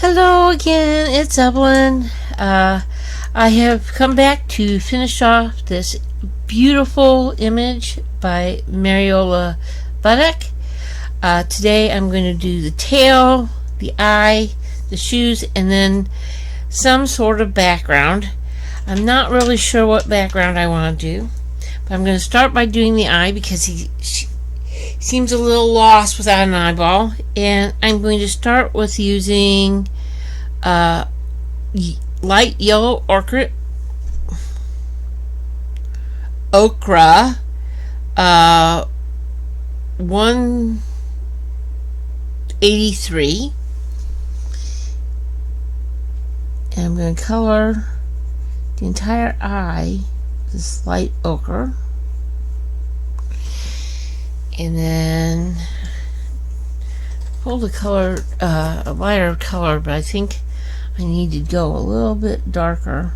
Hello again, it's Evelyn. I have come back to finish off this beautiful image by Mariola Budek. Today I'm going to do the tail, the eye, the shoes, and then some sort of background. I'm not really sure what background I want to do, but I'm going to start by doing the eye because he seems a little lost without an eyeball, and I'm going to start with using light yellow ochre 183, and I'm going to color the entire eye with this light ochre. And then pull the color, a lighter color, but I think I need to go a little bit darker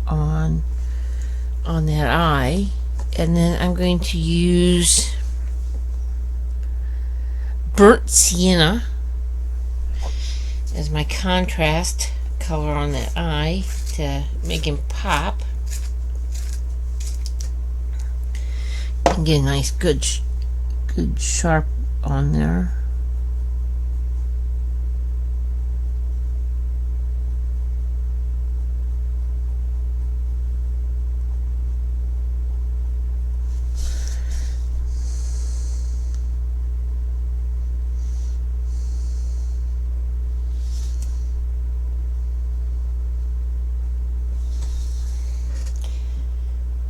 on that eye. And then I'm going to use burnt sienna as my contrast color on that eye to make him pop and get a nice good sharp on there.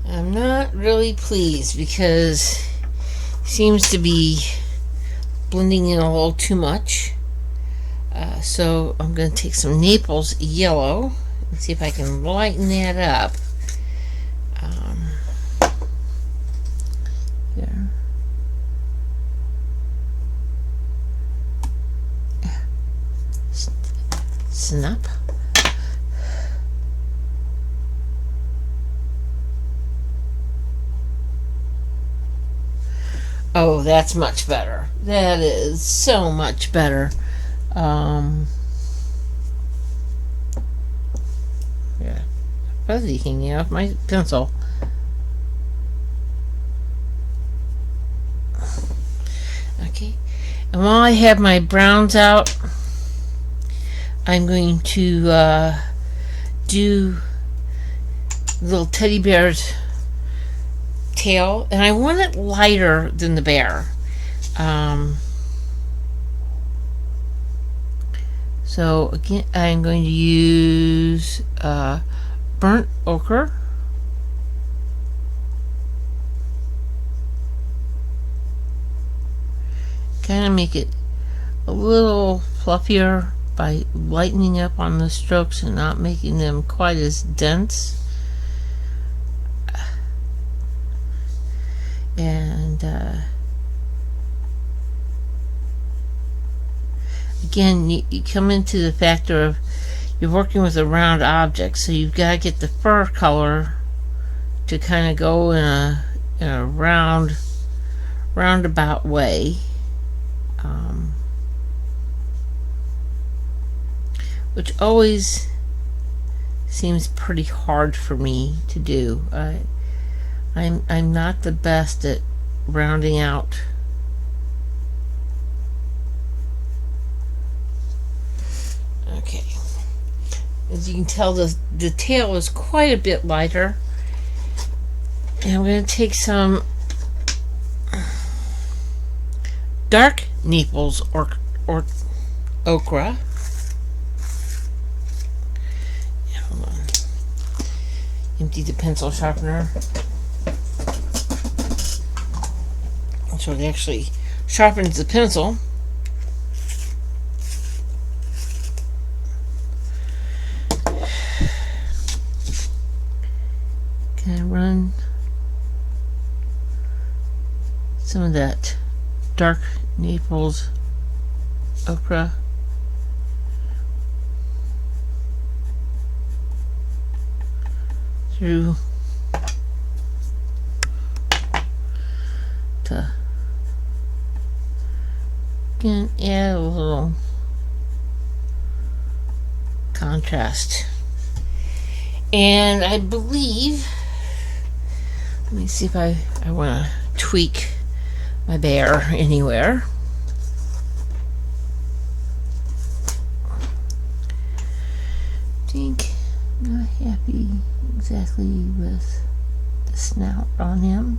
I'm not really pleased because seems to be blending in a little too much, so I'm going to take some Naples yellow and see if I can lighten that up. There. Snap. Oh, that's much better. That is so much better. Yeah, fuzzy hanging off my pencil. Okay, and while I have my browns out, I'm going to do little teddy bear's tail, and I want it lighter than the bear. So again, I'm going to use burnt ochre, kind of make it a little fluffier by lightening up on the strokes and not making them quite as dense. And again, you come into the factor of you're working with a round object, so you've got to get the fur color to kind of go in a roundabout way, which always seems pretty hard for me to do. I'm not the best at rounding out. Okay, as you can tell, the tail is quite a bit lighter, and I'm going to take some dark Naples or ochre. Hold on. Empty the pencil sharpener, so it actually sharpens the pencil. Can I run some of that dark Naples ochre through to again add a little contrast. And I believe, let me see if I want to tweak my bear anywhere. I think I'm not happy exactly with the snout on him.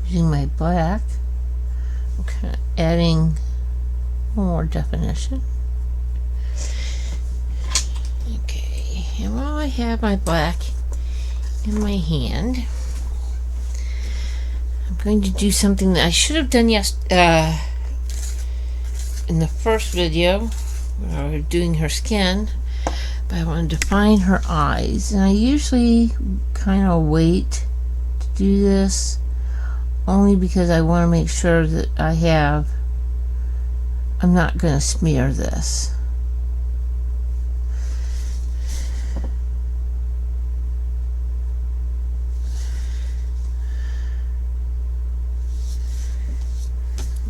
Using my black, okay, adding more definition. Okay, and while I have my black in my hand, I'm going to do something that I should have done in the first video where I was doing her skin, but I want to define her eyes, and I usually kind of wait to do this only because I want to make sure that I'm not going to smear this.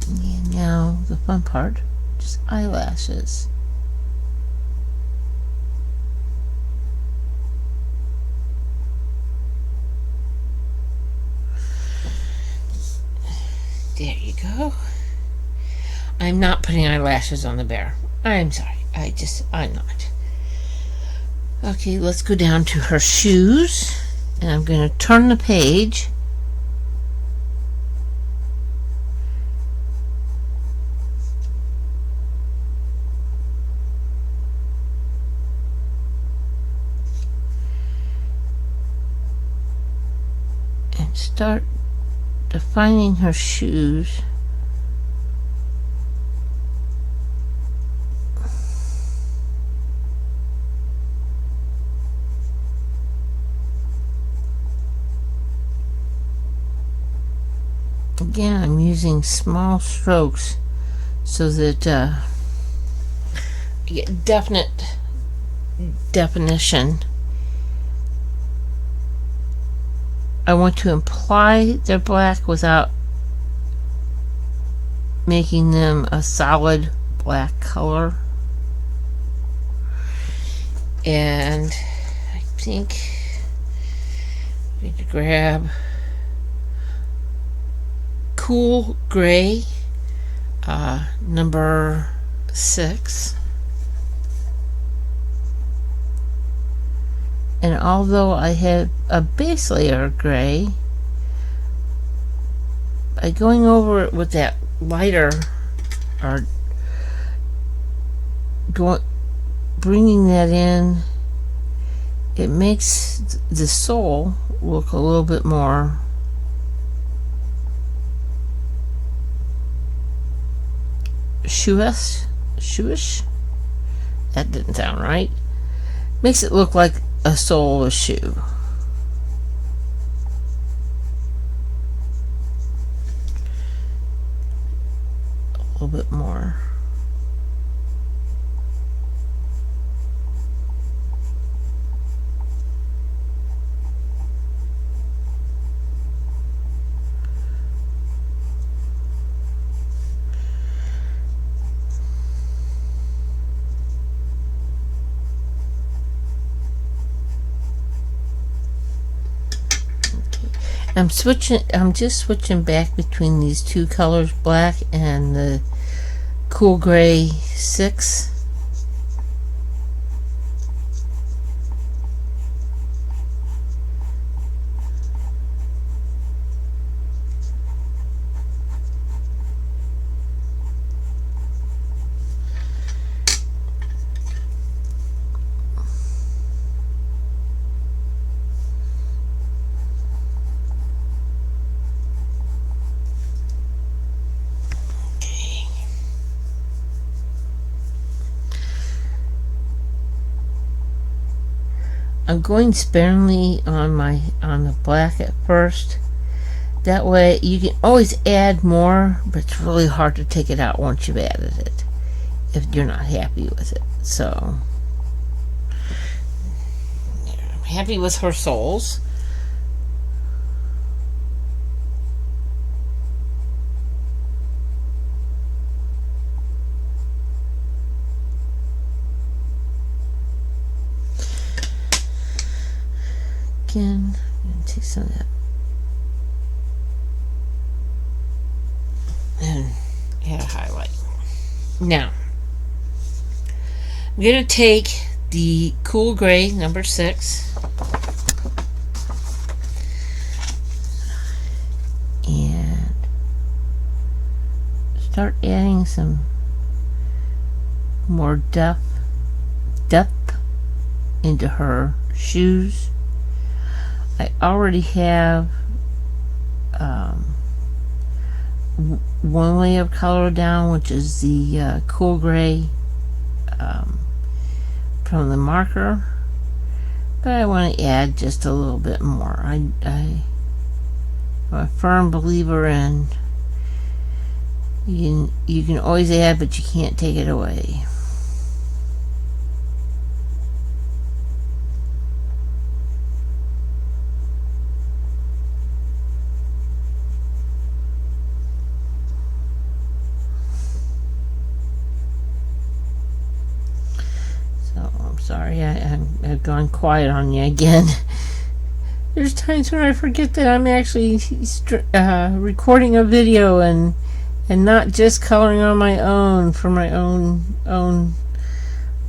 And now the fun part, just eyelashes. There you go. I'm not putting eyelashes on the bear. I'm sorry. I'm not. Okay, let's go down to her shoes. And I'm going to turn the page. And start defining her shoes. Again, I'm using small strokes so that you get definite definition. I want to imply they're black without making them a solid black color. And I think I need to grab Cool Gray, number 6. And although I have a base layer of gray, by going over it with that lighter, or bringing that in, it makes the sole look a little bit more shoeish. That didn't sound right. Makes it look like a sole of a shoe. A little bit more. I'm just switching back between these two colors, black and the Cool Gray 6. I'm going sparingly on the black at first. That way you can always add more, but it's really hard to take it out once you've added it if you're not happy with it. So I'm happy with her soles. Again, I'm going to take some of that and add a highlight. Now, I'm going to take the cool gray number 6 and start adding some more depth into her shoes. I already have one layer of color down, which is the cool gray from the marker, but I want to add just a little bit more. I'm a firm believer in you can always add, but you can't take it away. Sorry, I've gone quiet on you again. There's times when I forget that I'm actually recording a video and not just coloring on my own for my own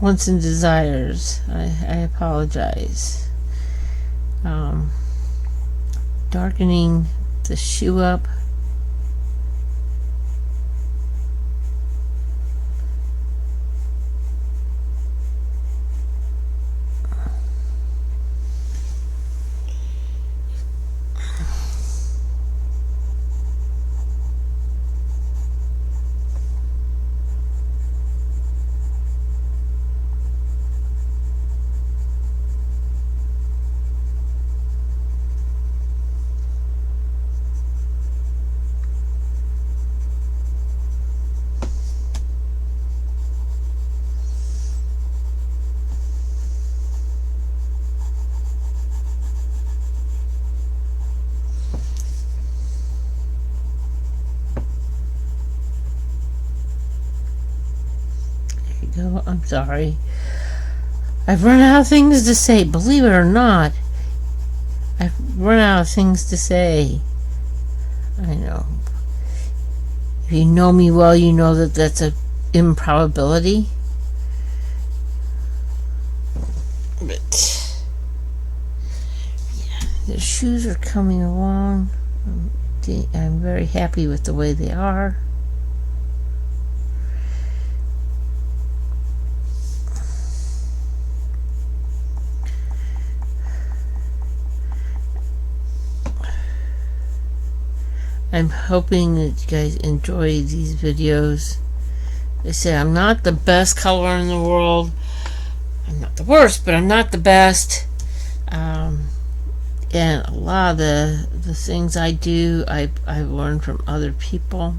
wants and desires. I apologize. Darkening the shoe up. I'm sorry. I've run out of things to say. Believe it or not, I've run out of things to say. I know. If you know me well, you know that that's an improbability. But yeah, the shoes are coming along. I'm very happy with the way they are. I'm hoping that you guys enjoy these videos. Like I said, I'm not the best colorer in the world. I'm not the worst, but I'm not the best. And a lot of the things I do, I've learned from other people.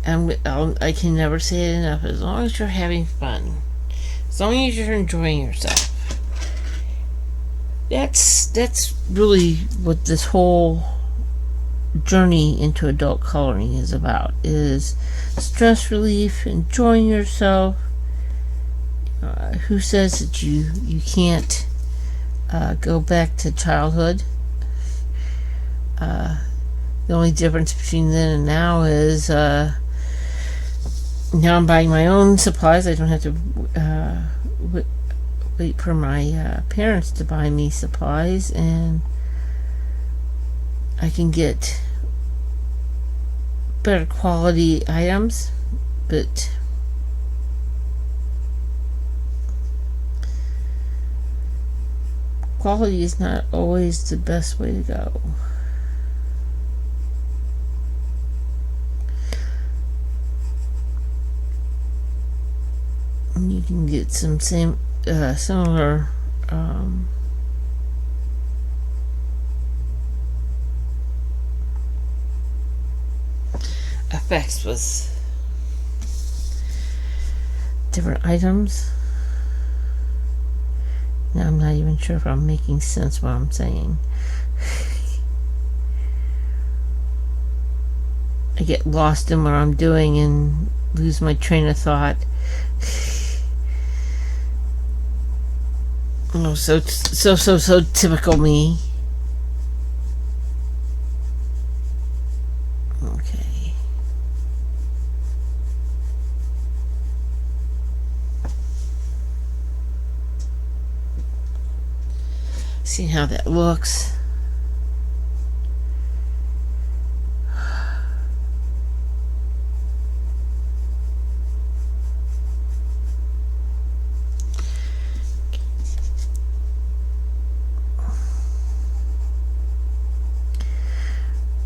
And I can never say it enough. As long as you're having fun, as long as you're enjoying yourself. That's really what this whole journey into adult coloring is about, is stress relief, enjoying yourself. Who says that you can't go back to childhood? The only difference between then and now is now I'm buying my own supplies. I don't have to wait for my parents to buy me supplies, and I can get better quality items, but quality is not always the best way to go. can get some similar effects with different items. Now I'm not even sure if I'm making sense what I'm saying. I get lost in what I'm doing and lose my train of thought. Oh, so typical me. Okay. See how that looks.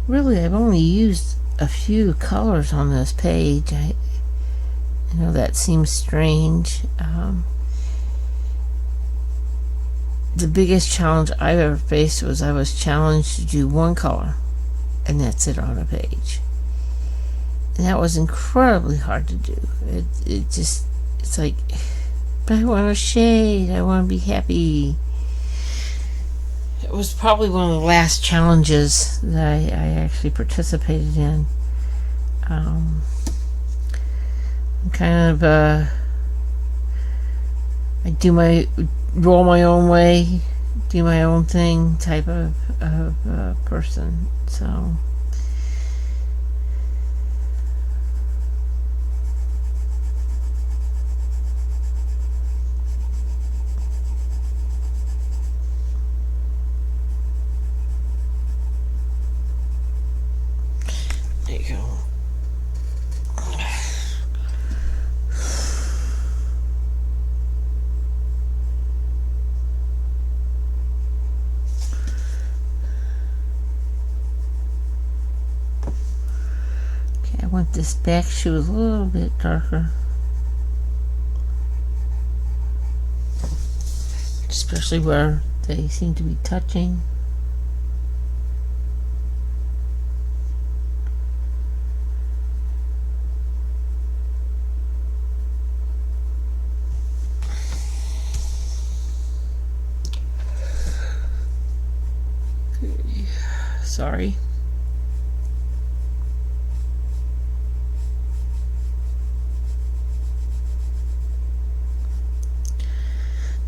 Really, I've only used a few colors on this page. I know that seems strange. The biggest challenge I've ever faced was I was challenged to do one color, and that's it on a page. And that was incredibly hard to do. It's like, but I want a shade, I want to be happy. It was probably one of the last challenges that I actually participated in. I'm kind of I roll my own way, do my own thing type of person. So there you go. Okay, I want this back shoe a little bit darker, especially where they seem to be touching. Sorry.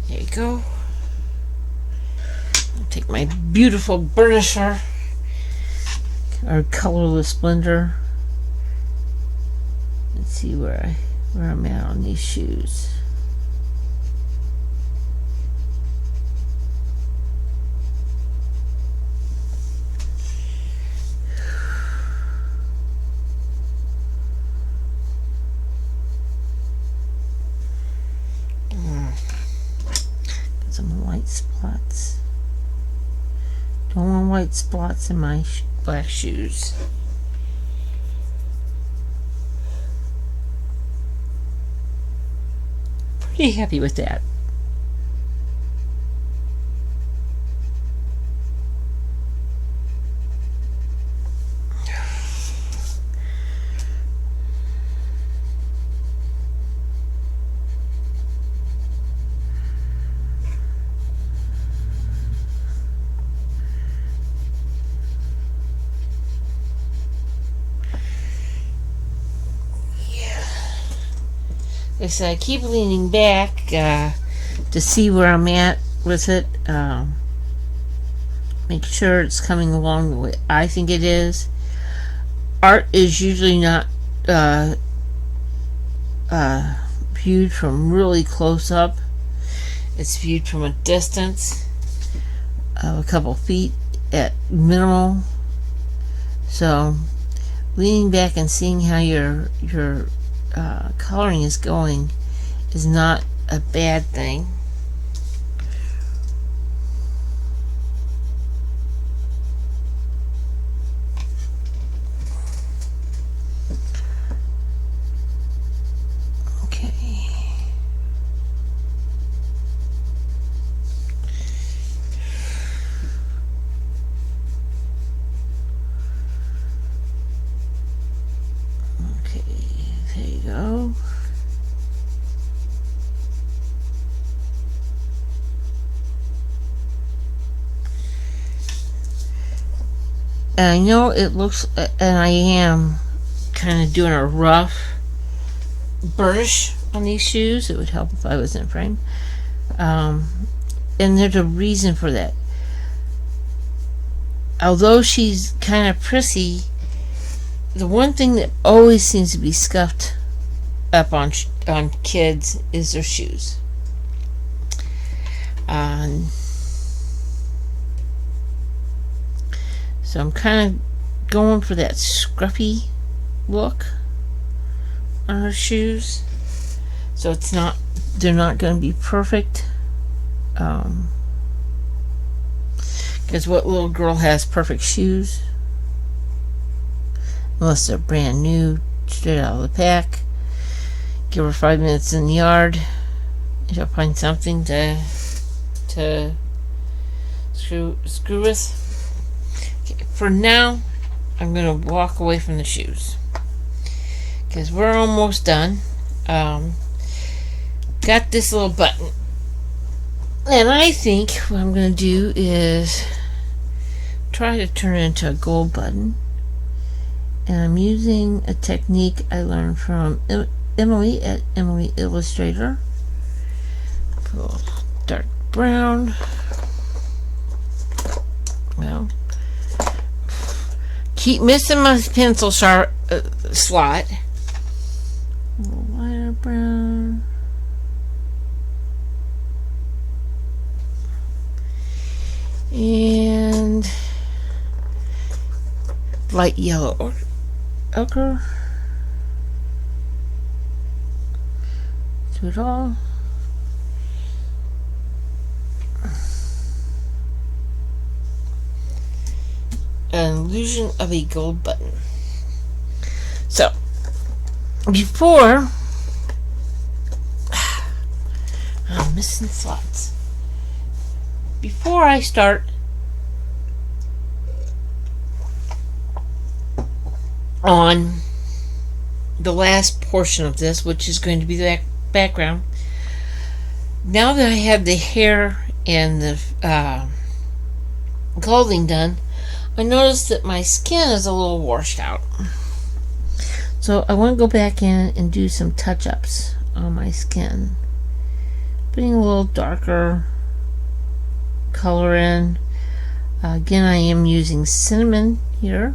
There you go. I'll take my beautiful burnisher, or colorless blender. Let's see where I'm at on these shoes. Some white spots. Don't want white spots in my black shoes. Pretty happy with that. Like I said, I keep leaning back to see where I'm at with it. Make sure it's coming along the way I think it is. Art is usually not viewed from really close up. It's viewed from a distance of a couple feet at minimal. So leaning back and seeing how your coloring is going is not a bad thing. Okay. And I know it looks, and I am kind of doing a rough burnish on these shoes. It would help if I was in frame. And there's a reason for that. Although she's kind of prissy, the one thing that always seems to be scuffed up on kids is their shoes. So I'm kind of going for that scruffy look on her shoes. So they're not going to be perfect. Because what little girl has perfect shoes? Unless they're brand new, straight out of the pack. Give her 5 minutes in the yard, and she'll find something to screw with. Okay, for now, I'm going to walk away from the shoes because we're almost done. Got this little button, and I think what I'm going to do is try to turn it into a gold button. And I'm using a technique I learned from Emily at Emily Illustrator. Put a little dark brown. Well, keep missing my pencil slot. A little lighter brown. And light yellow ochre. Do it all. An illusion of a gold button. So, before I'm missing slots. Before I start on the last portion of this, which is going to be the background, now that I have the hair and the clothing done, I noticed that my skin is a little washed out. So I want to go back in and do some touch-ups on my skin. Putting a little darker color in. Again, I am using cinnamon here.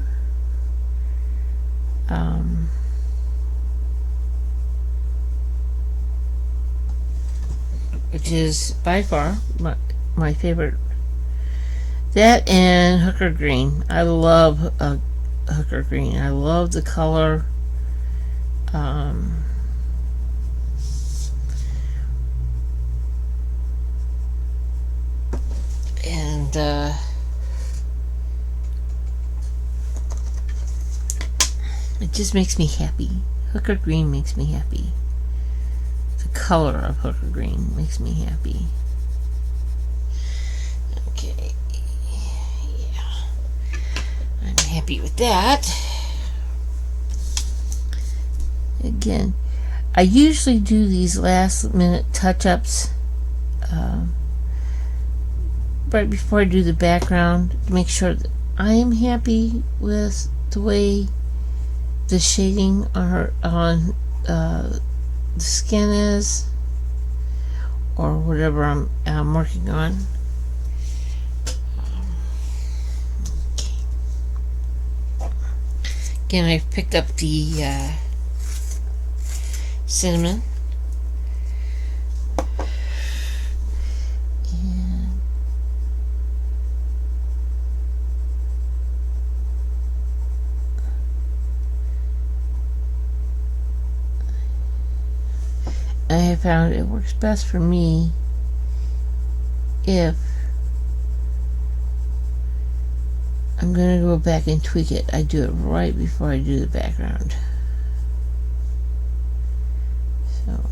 Which is by far my favorite. That and hooker green. I love hooker green. I love the color. It just makes me happy. Hooker green makes me happy. The color of hooker green makes me happy. Okay. Yeah. I'm happy with that. Again, I usually do these last minute touch-ups right before I do the background to make sure that I am happy with the way the shading on the skin is, or whatever I'm working on. Okay. Again, I've picked up the cinnamon. I have found it works best for me if I'm going to go back and tweak it. I do it right before I do the background. So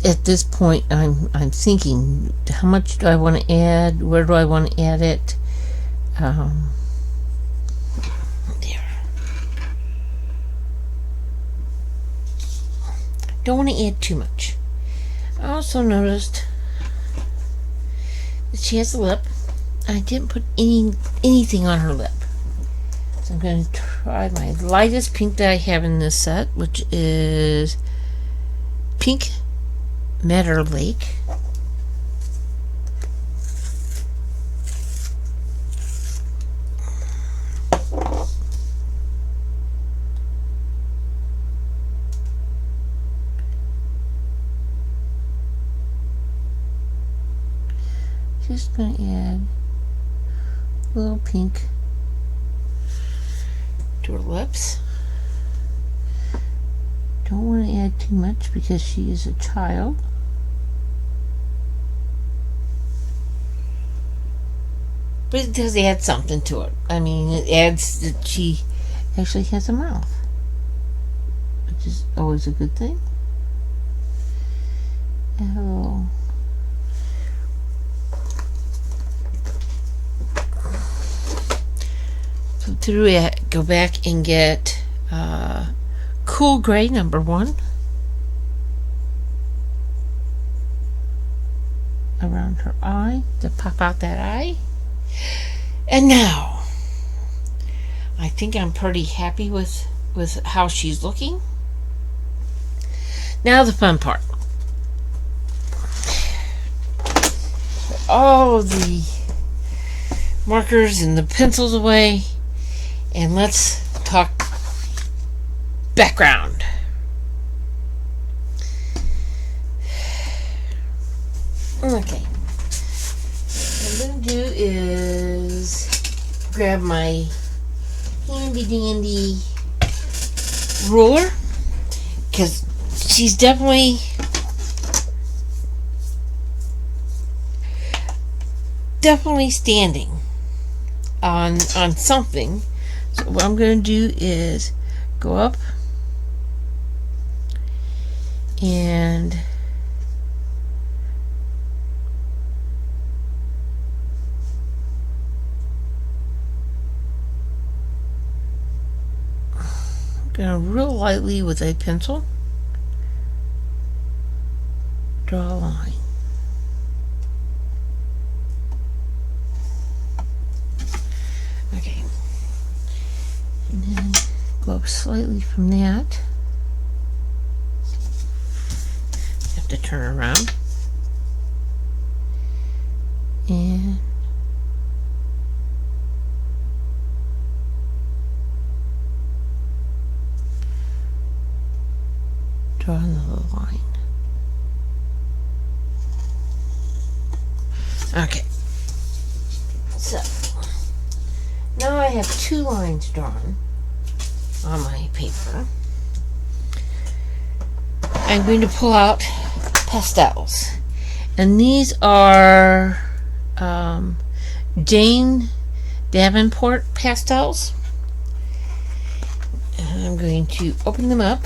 At this point, I'm thinking, how much do I want to add? Where do I want to add it? There. Don't want to add too much. I also noticed that she has a lip. I didn't put anything on her lip. So I'm going to try my lightest pink that I have in this set, which is Pink Meadow Lake. Just going to add a little pink to her lips. Don't want to add too much because she is a child. But it does add something to it. I mean, it adds that she actually has a mouth, which is always a good thing. And a little through it, go back and get Cool Gray number 1 around her eye to pop out that eye. And now I think I'm pretty happy with how she's looking. Now the fun part. All of the markers and the pencils away, and let's talk background. Okay. What I'm going to do is grab my handy dandy ruler, because she's definitely standing on something. So what I'm going to do is go up and I'm going to real lightly with a pencil draw a line. Okay. And then go up slightly from that. Have to turn around. And draw another line. Okay. So now I have 2 lines drawn on my paper. I'm going to pull out pastels, and these are Jane Davenport pastels. And I'm going to open them up.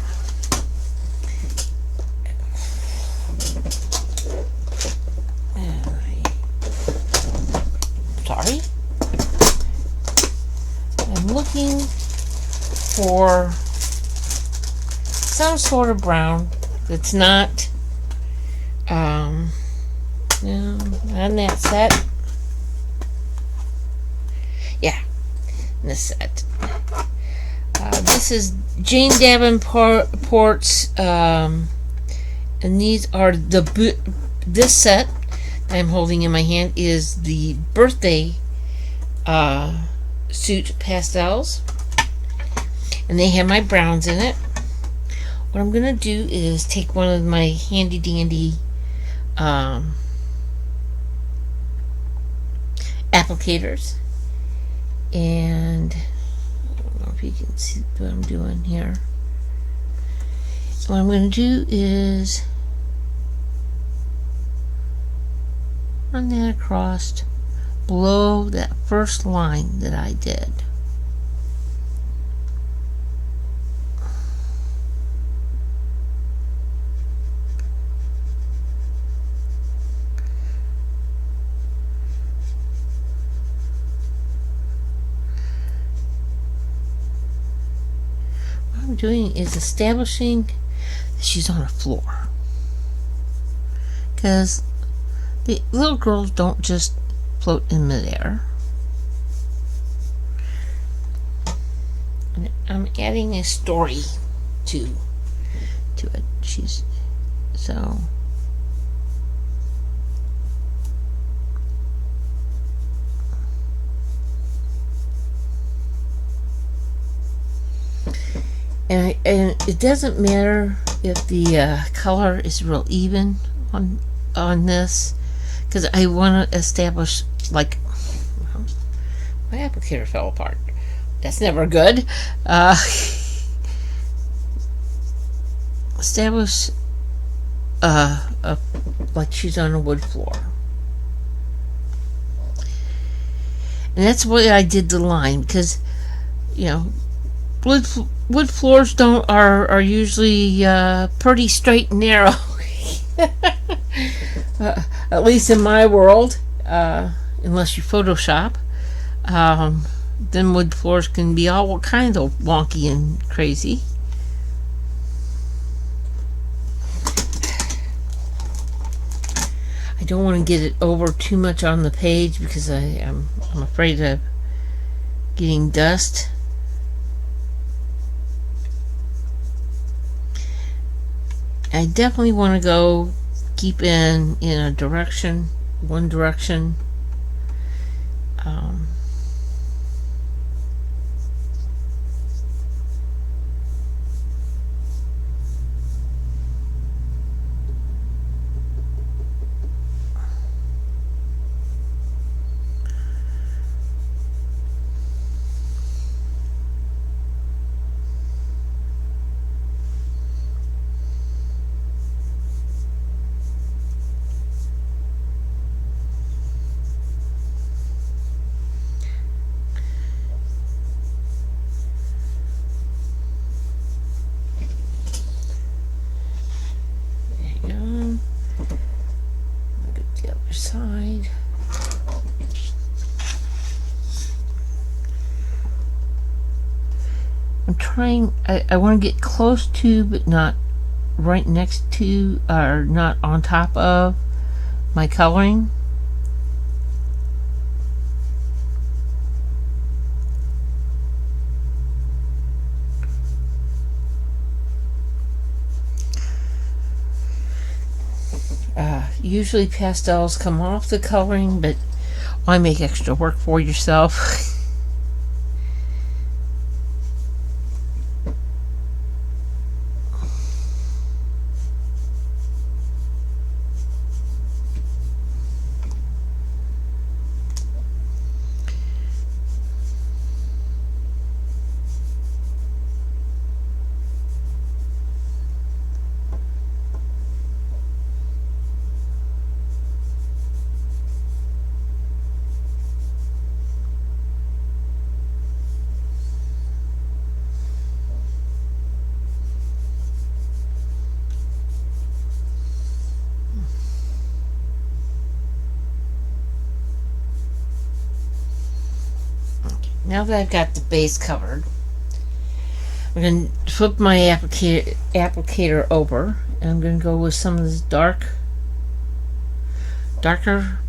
Sorry. I'm looking for some sort of brown that's not on that set. Yeah, in this set. This is Jane Davenport's, and these are this set I'm holding in my hand is the birthday suit pastels, and they have my browns in it. What I'm gonna do is take one of my handy dandy applicators, and I don't know if you can see what I'm doing here. What I'm gonna do is run that across below that first line that I did. doing is establishing that she's on a floor. Because the little girls don't just float in midair. And I'm adding a story to it. She's so. And it doesn't matter if the color is real even on this, because I want to establish, like, well, my applicator fell apart. That's never good. Establish like she's on a wood floor. And that's why I did the line, because, you know, wood floors are usually pretty straight and narrow. At least in my world, unless you Photoshop. Then wood floors can be all kinds of wonky and crazy. I don't want to get it over too much on the page because I'm afraid of getting dust. I definitely want to go keep in a direction, one direction. Side. I'm trying, I want to get close to, but not right next to, or not on top of my coloring. Usually pastels come off the coloring, but why make extra work for yourself? Now that I've got the base covered, I'm going to flip my applicator over, and I'm going to go with some of this darker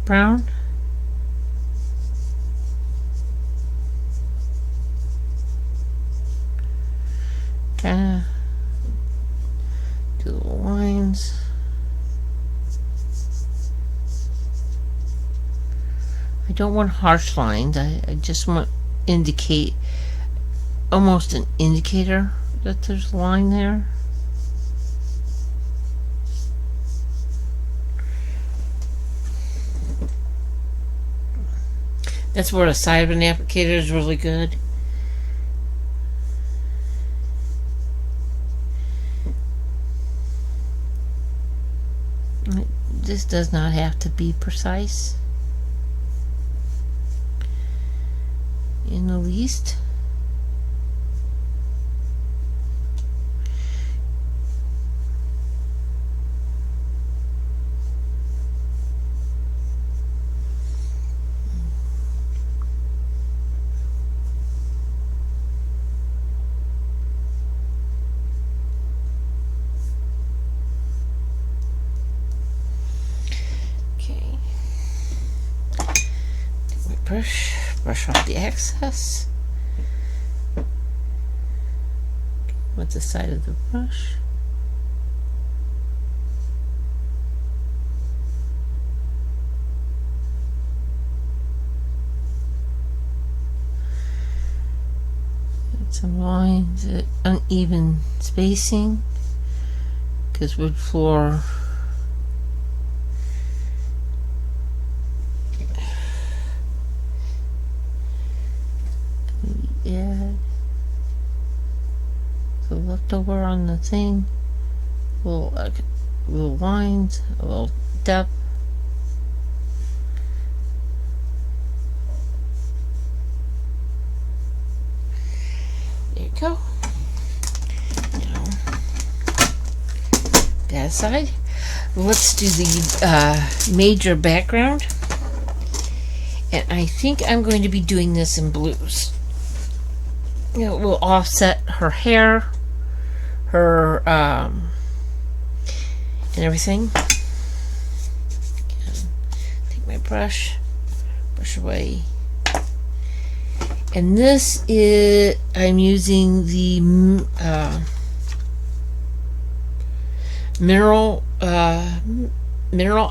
brown. Kind of do the lines. I don't want harsh lines. I just want indicate, almost an indicator that there's a line there. That's where the side of an applicator is really good. This does not have to be precise in the least. brush off the excess with the side of the brush. Some lines at uneven spacing because wood floor add the leftover on the thing, little lines, a little depth. There you go. Now, that aside, let's do the major background. And I think I'm going to be doing this in blues. You know, we'll offset her hair, her, and everything. Again, take my brush away. And this is, I'm using the Mineral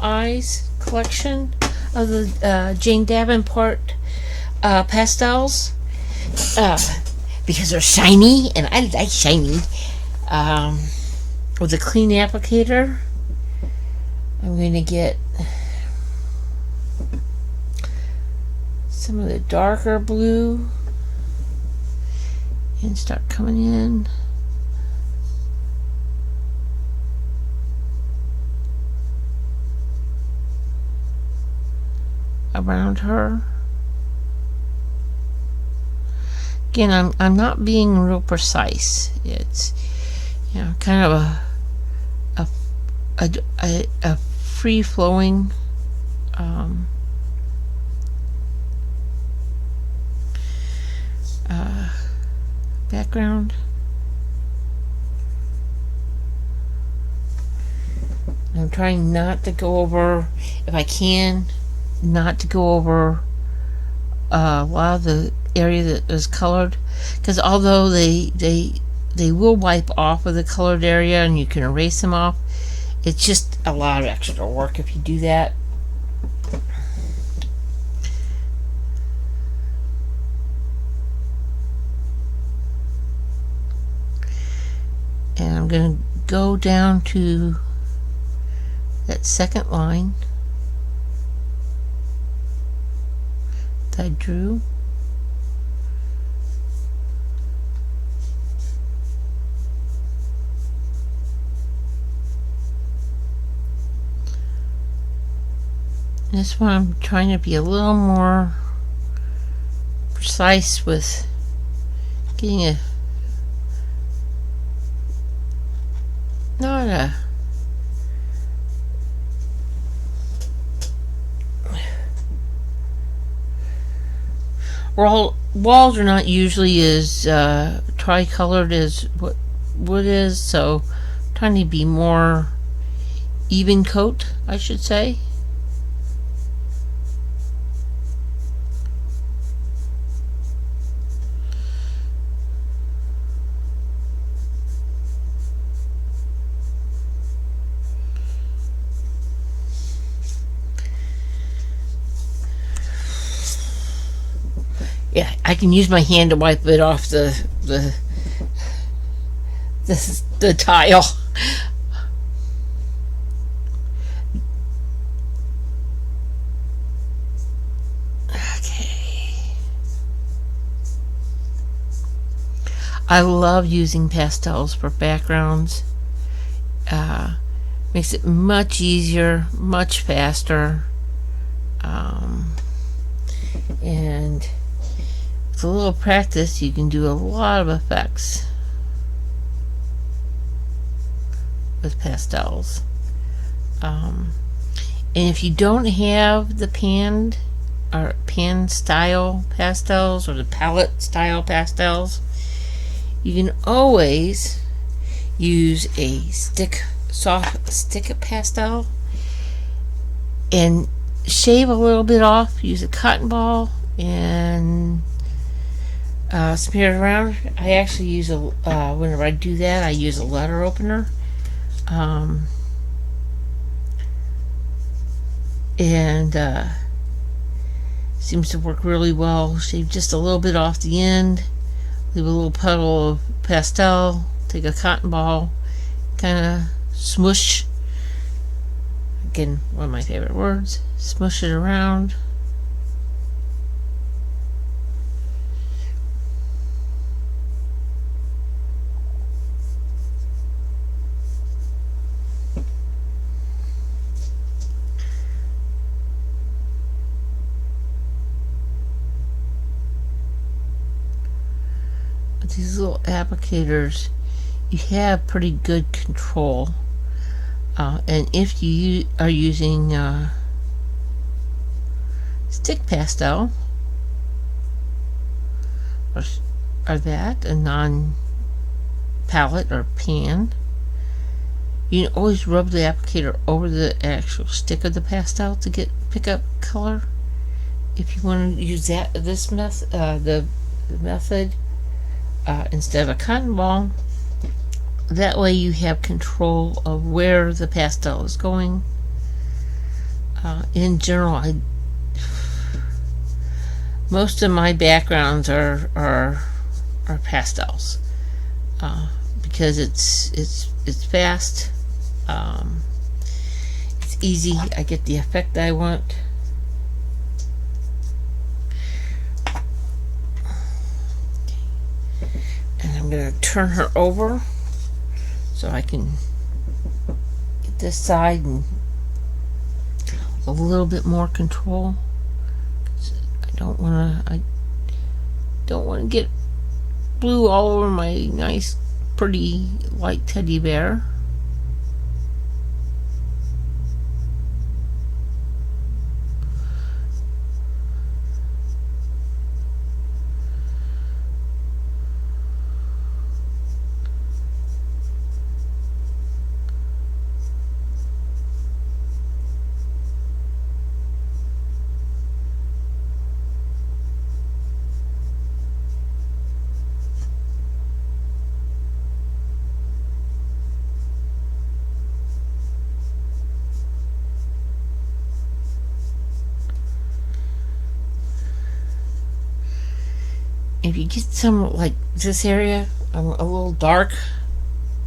Eyes collection of the Jane Davenport pastels, because they're shiny, and I like shiny. With a clean applicator, I'm going to get some of the darker blue and start coming in around her. Again, I'm not being real precise. It's, you know, kind of a free flowing background. I'm trying not to go over, if I can, not to go over a lot of the area that is colored, because although they will wipe off of the colored area and you can erase them off, it's just a lot of extra work if you do that. And I'm going to go down to that second line that I drew. This one I'm trying to be a little more precise with getting a not a walls are not usually as tricolored as what wood is, so I'm trying to be more even coat, I should say. Yeah, I can use my hand to wipe it off the tile. Okay. I love using pastels for backgrounds. Makes it much easier, much faster, and with a little practice you can do a lot of effects with pastels. And if you don't have the pan style pastels or the palette style pastels, you can always use a soft stick pastel and shave a little bit off. Use a cotton ball and smear it around. I actually use a whenever I do that, I use a letter opener, and seems to work really well. Shave just a little bit off the end, leave a little puddle of pastel, take a cotton ball, kind of smush, again one of my favorite words, smush it around. These little applicators, you have pretty good control, and if you are using stick pastel or that, a non-palette or pan, you can always rub the applicator over the actual stick of the pastel to pick up color. If you want to use this method, the method, instead of a cotton ball, that way you have control of where the pastel is going. In general, most of my backgrounds are pastels, because it's fast, it's easy, I get the effect I want. I'm going to turn her over so I can get this side and a little bit more control. I don't want to get blue all over my nice pretty white teddy bear. If you get some, like this area, a little dark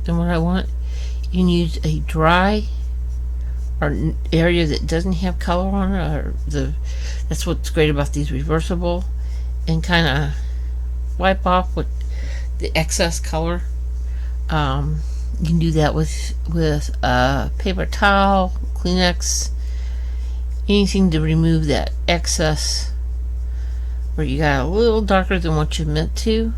than what I want, you can use a dry or area that doesn't have color on it, or that's what's great about these reversible, and kind of wipe off what the excess color. You can do that with a paper towel, Kleenex, anything to remove that excess where you got a little darker than what you meant to.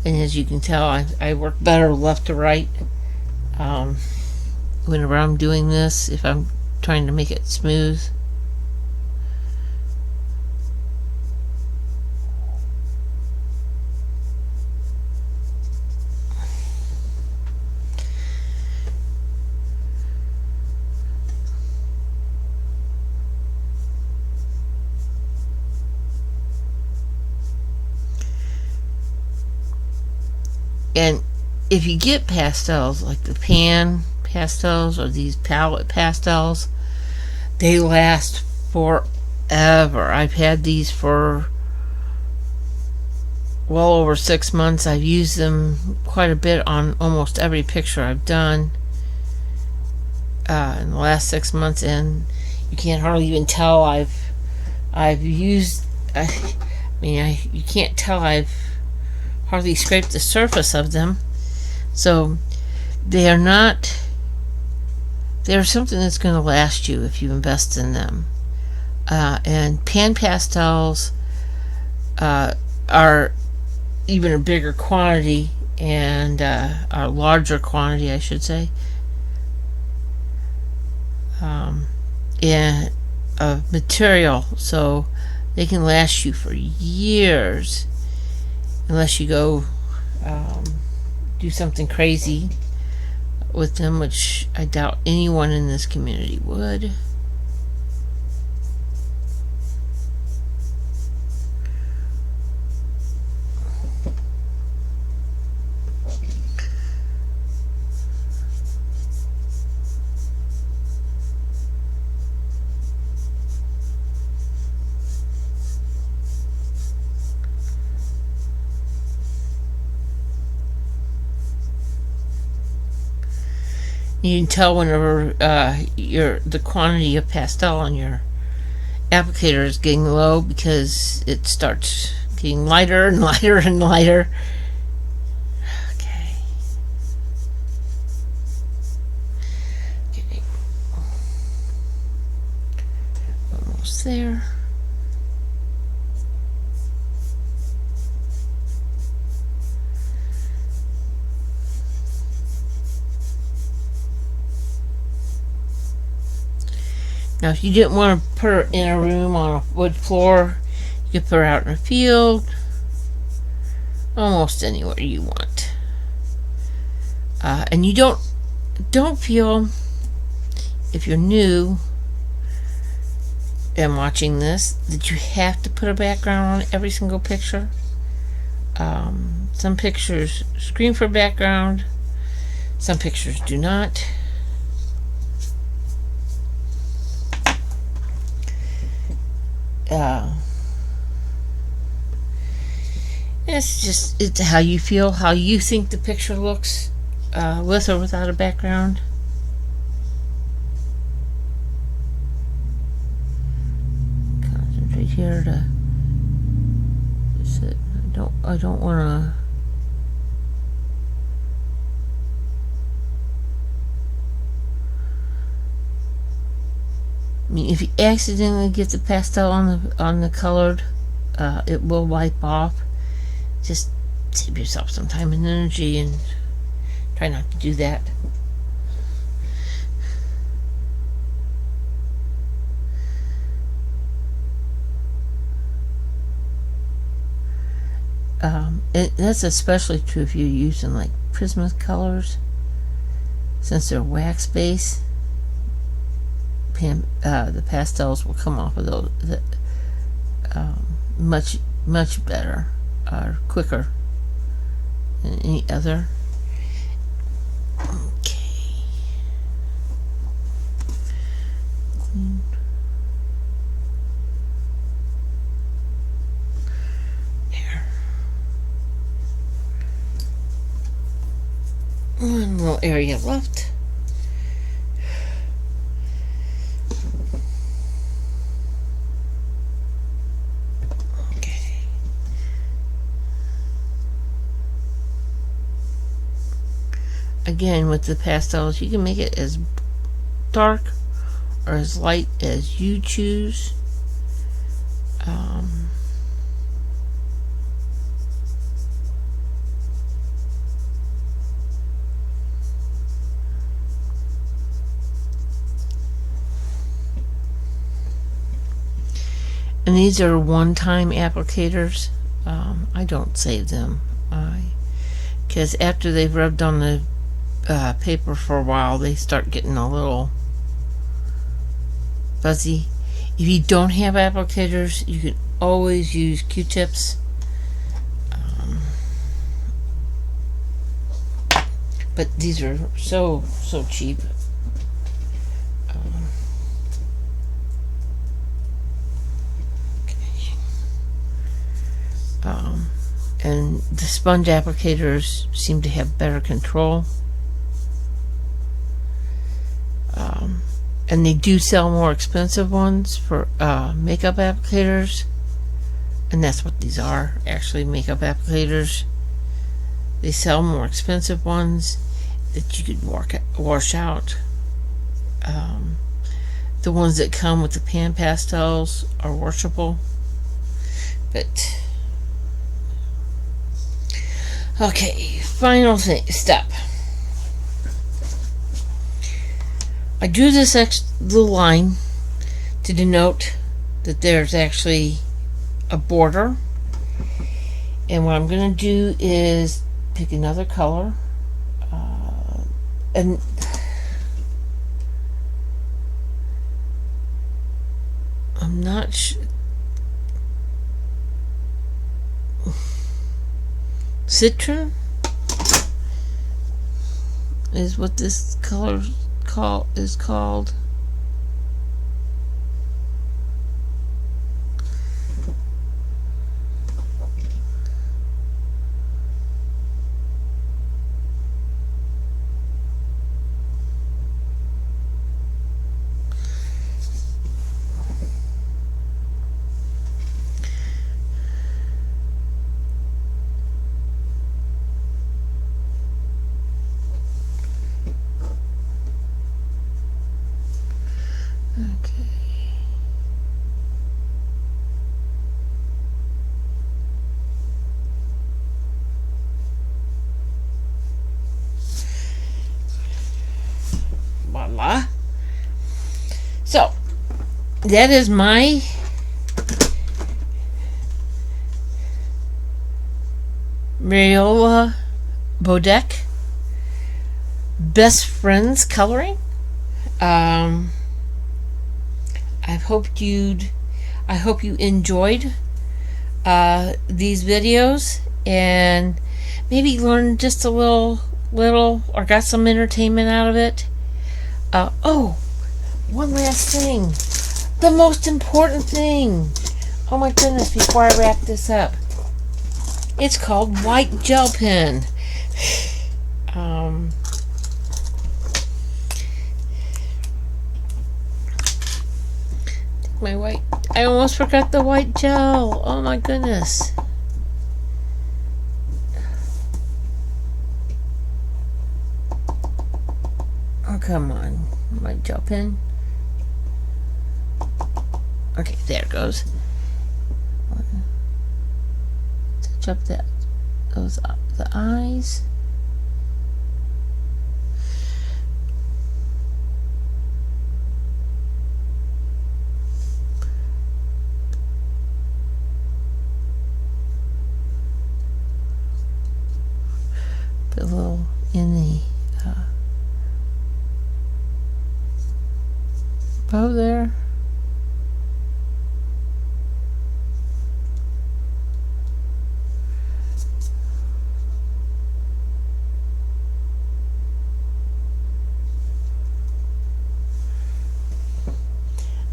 And as you can tell, I work better left to right whenever I'm doing this, if I'm trying to make it smooth. And if you get pastels like the pan pastels or these palette pastels, they last forever. I've had these for well over 6 months. I've used them quite a bit on almost every picture I've done in the last 6 months, and you can't hardly even tell I've used. You can't tell I've hardly scraped the surface of them. So they're something that's going to last you if you invest in them. And pan pastels are even a bigger quantity, and a larger quantity, I should say, and of material, so they can last you for years, unless you go do something crazy with them, which I doubt anyone in this community would. You can tell whenever the quantity of pastel on your applicator is getting low, because it starts getting lighter and lighter and lighter. Okay. Almost there. Now, if you didn't want to put her in a room on a wood floor, you could put her out in a field, almost anywhere you want. And you don't feel, if you're new and watching this, that you have to put a background on every single picture. Some pictures scream for background, some pictures do not. It's how you feel, how you think the picture looks, with or without a background. Concentrate here to sit. I don't want to. I mean, if you accidentally get the pastel on the colored, it will wipe off. Just save yourself some time and energy and try not to do that. That's especially true if you're using like Prismacolors, since they're wax base. The pastels will come off of those much better or quicker than any other. Okay. There. One little area left. Again, with the pastels, you can make it as dark or as light as you choose. And these are one-time applicators. I don't save them, because after they've rubbed on the paper for a while, they start getting a little fuzzy. If you don't have applicators, you can always use Q-tips, but these are so cheap. And the sponge applicators seem to have better control. And they do sell more expensive ones for makeup applicators, and that's what these are, actually makeup applicators. They sell more expensive ones that you could wash out. The ones that come with the pan pastels are washable, but okay, final step. I drew this little line to denote that there's actually a border, and what I'm going to do is pick another color, and I'm not sure. Citron is what this color is called. Mariola. So, that is my Mariola Budek Best Friends coloring. I hope you enjoyed these videos and maybe learned just a little or got some entertainment out of it. Oh, one last thing, the most important thing. Oh my goodness, before I wrap this up, it's called white gel pen. I almost forgot the white gel. Oh my goodness. Oh, come on. White gel pen. Okay, there it goes. Touch up the eyes. Put a little in the bow there.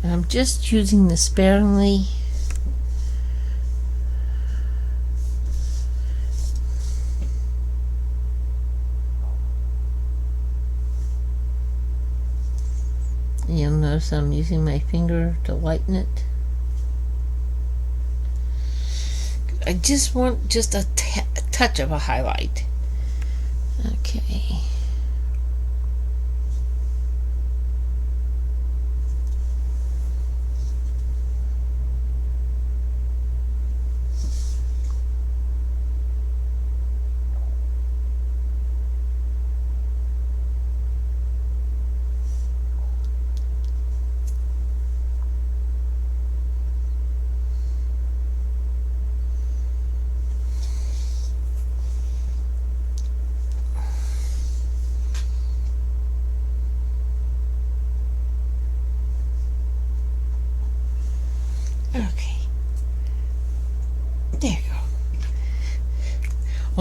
And I'm just using this sparingly. You'll notice I'm using my finger to lighten it. I just want just a touch of a highlight. Okay. Okay. There you go.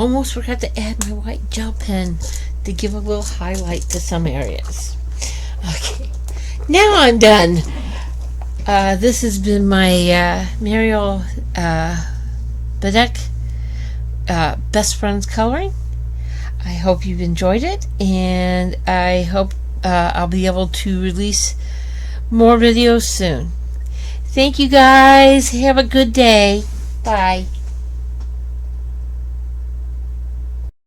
Almost forgot to add my white gel pen to give a little highlight to some areas. Okay. Now I'm done. This has been my Mariola Budek Best Friends coloring. I hope you've enjoyed it, and I hope I'll be able to release more videos soon. Thank you guys. Have a good day. Bye.